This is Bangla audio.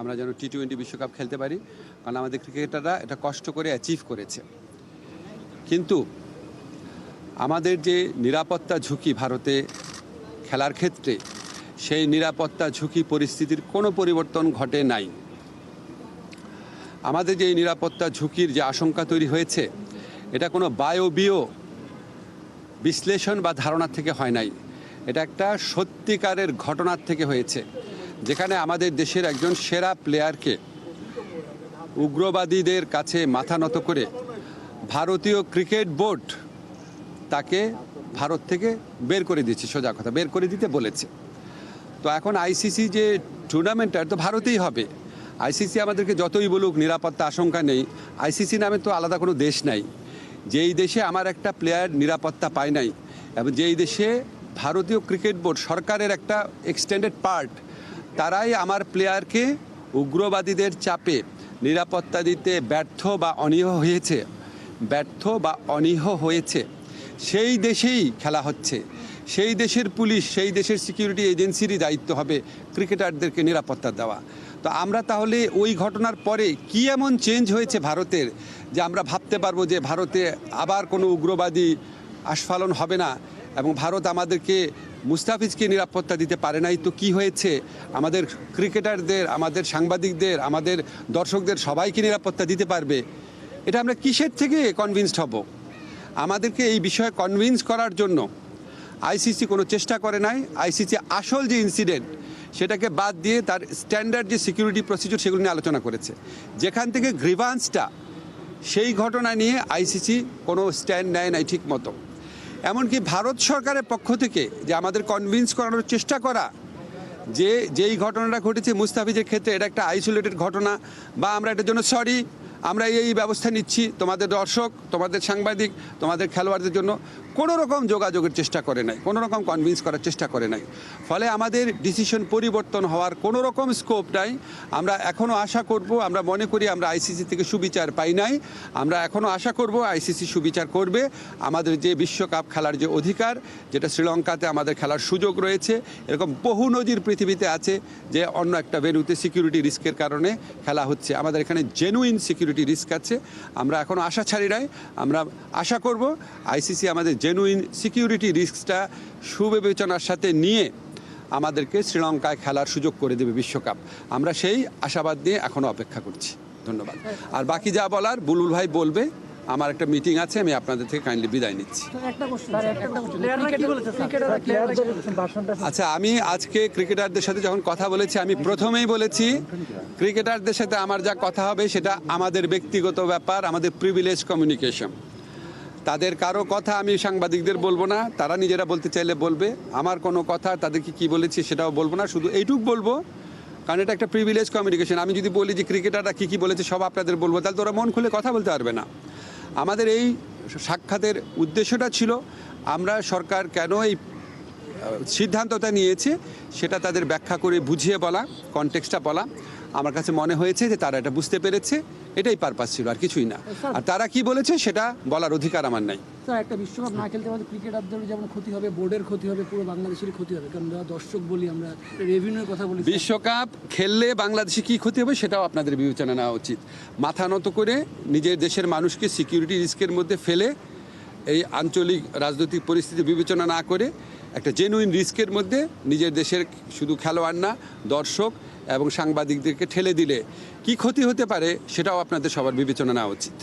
আমরা যেন টি-20 বিশ্বকাপ খেলতে পারি, কারণ আমাদের ক্রিকেটাররা এটা কষ্ট করে অ্যাচিভ করেছে। কিন্তু আমাদের যে নিরাপত্তা ঝুঁকি ভারতে খেলার ক্ষেত্রে, সেই নিরাপত্তা ঝুঁকি পরিস্থিতির কোনো পরিবর্তন ঘটে নাই। আমাদের যে নিরাপত্তা ঝুঁকির যে আশঙ্কা তৈরি হয়েছে, এটা কোনো বায়বীয় বিশ্লেষণ বা ধারণা থেকে হয় নাই। এটা একটা সত্যিকারের ঘটনার থেকে হয়েছে, যেখানে আমাদের দেশের একজন সেরা প্লেয়ারকে উগ্রবাদীদের কাছে মাথা নত করে ভারতীয় ক্রিকেট বোর্ড তাকে ভারত থেকে বের করে দিচ্ছে, সোজা কথা বের করে দিতে বলেছে। তো এখন আইসিসি যে টুর্নামেন্টটা তো ভারতেই হবে। আইসিসি আমাদেরকে যতই বলুক নিরাপত্তা আশঙ্কা নেই, আইসিসি নামে তো আলাদা কোনো দেশ নাই। যেই দেশে আমার একটা প্লেয়ার নিরাপত্তা পায় নাই, এবং যেই দেশে ভারতীয় ক্রিকেট বোর্ড সরকারের একটা এক্সটেন্ডেড পার্ট, তারাই আমার প্লেয়ারকে উগ্রবাদীদের চাপে নিরাপত্তা দিতে ব্যর্থ বা অনীহ হয়েছে, সেই দেশেই খেলা হচ্ছে। সেই দেশের পুলিশ, সেই দেশের সিকিউরিটি এজেন্সিরই দায়িত্ব হবে ক্রিকেটারদেরকে নিরাপত্তা দেওয়া। তো আমরা তাহলে ওই ঘটনার পরে কি এমন চেঞ্জ হয়েছে ভারতের, যে আমরা ভাবতে পারবো যে ভারতে আবার কোনো উগ্রবাদী আস্ফালন হবে না, এবং ভারত আমাদেরকে মুস্তাফিজকে নিরাপত্তা দিতে পারে নাই। তো কি হয়েছে, আমাদের ক্রিকেটারদের, আমাদের সাংবাদিকদের, আমাদের দর্শকদের সবাইকে নিরাপত্তা দিতে পারবে? এটা আমরা কিসের থেকে কনভিন্সড হব? আমাদেরকে এই বিষয়ে কনভিন্স করার জন্য আইসিসি কোনো চেষ্টা করে নাই। আইসিসি আসল যে ইনসিডেন্ট, সেটাকে বাদ দিয়ে তার স্ট্যান্ডার্ড যে সিকিউরিটি প্রসিডিউর, সেগুলো নিয়ে আলোচনা করেছে। যেখান থেকে গ্রিভান্সটা, সেই ঘটনা নিয়ে আইসিসি কোনো স্ট্যান্ড নেয় নাই ঠিক মতো। এমনকি ভারত সরকারের পক্ষ থেকে যে আমাদের কনভিন্স করানোর চেষ্টা করা যে যেই ঘটনাটা ঘটেছে মুস্তাফিজের ক্ষেত্রে এটা একটা আইসোলেটেড ঘটনা, বা আমরা এটার জন্য সরি, আমরা এই ব্যবস্থা নিচ্ছি, তোমাদের দর্শক, তোমাদের সাংবাদিক, তোমাদের খেলোয়াড়দের জন্য কোনো রকম যোগাযোগের চেষ্টা করে নাই, কোনো রকম কনভিন্স করার চেষ্টা করে নাই। ফলে আমাদের ডিসিশন পরিবর্তন হওয়ার কোনো রকম স্কোপ নাই। আমরা এখনও আশা করব, আমরা মনে করি আমরা আইসিসি থেকে সুবিচার পাই নাই, আমরা এখনও আশা করব আইসিসি সুবিচার করবে। আমাদের যে বিশ্বকাপ খেলার যে অধিকার, যেটা শ্রীলঙ্কাতে আমাদের খেলার সুযোগ রয়েছে, এরকম বহু নজির পৃথিবীতে আছে যে অন্য একটা ভেন্যুতে সিকিউরিটি রিস্কের কারণে খেলা হচ্ছে। আমাদের এখানে জেনুইন সিকিউরিটি রিস্ক আছে। আমরা এখনও আশা ছাড়ি নাই। আমরা আশা করব আইসিসি আমাদের জেনুইন সিকিউরিটি রিস্কটা সুবিবেচনার সাথে নিয়ে আমাদেরকে শ্রীলঙ্কায় খেলার সুযোগ করে দেবে বিশ্বকাপ। আমরা সেই আশাবাদ নিয়ে এখনও অপেক্ষা করছি। ধন্যবাদ। আর বাকি যা বলার বুলবুল ভাই বলবে। আমার একটা মিটিং আছে, আমি আপনাদের থেকে কাইন্ডলি বিদায় নিচ্ছি। আচ্ছা, আমি আজকে ক্রিকেটারদের সাথে যখন কথা বলেছি, আমি প্রথমেই বলেছি ক্রিকেটারদের সাথে আমার যা কথা হবে সেটা আমাদের ব্যক্তিগত ব্যাপার, আমাদের প্রিভিলেজ কমিউনিকেশন। তাদের কারো কথা আমি সাংবাদিকদের বলবো না, তারা নিজেরা বলতে চাইলে বলবে। আমার কোনো কথা তাদেরকে কি বলেছি সেটাও বলবো না, শুধু এইটুক বলবো, কারণ এটা একটা প্রিভিলেজ কমিউনিকেশন। আমি যদি বলি যে ক্রিকেটাররা কী বলেছে সব আপনাদের বলবো, তাহলে তো ওরা মন খুলে কথা বলতে পারবে না। আমাদের এই সাক্ষাতের উদ্দেশ্যটা ছিল আমরা সরকার কেন এই সিদ্ধান্তটা নিয়েছে সেটা তাদের ব্যাখ্যা করে বুঝিয়ে বলা, কনটেক্সটটা বলা। আমার কাছে মনে হয়েছে যে তারা এটা বুঝতে পেরেছে, এটাই পারপাস ছিল, আর কিছুই না। আর তারা কি বলেছে সেটা বলার অধিকার আমার নাই। স্যার, একটা বিশ্বকাপ না খেলতে পারলে ক্রিকেটারদের যেমন ক্ষতি হবে, বোর্ডের ক্ষতি হবে, পুরো বাংলাদেশের ক্ষতি হবে, কারণ দর্শক বলি, আমরা রেভিনিউর কথা বলি। বিশ্বকাপ খেললে বাংলাদেশে কি ক্ষতি হবে সেটাও আপনাদের বিবেচনা নেওয়া উচিত। মাথা নত করে নিজের দেশের মানুষকে সিকিউরিটি রিস্কের মধ্যে ফেলে এই আঞ্চলিক রাজনৈতিক পরিস্থিতি বিবেচনা না করে একটা জেনুইন রিস্কের মধ্যে নিজের দেশের শুধু খেলোয়াড় না, দর্শক এবং সাংবাদিকদেরকে ঠেলে দিলে কি ক্ষতি হতে পারে সেটাও আপনাদের সবার বিবেচনা নেওয়া উচিত।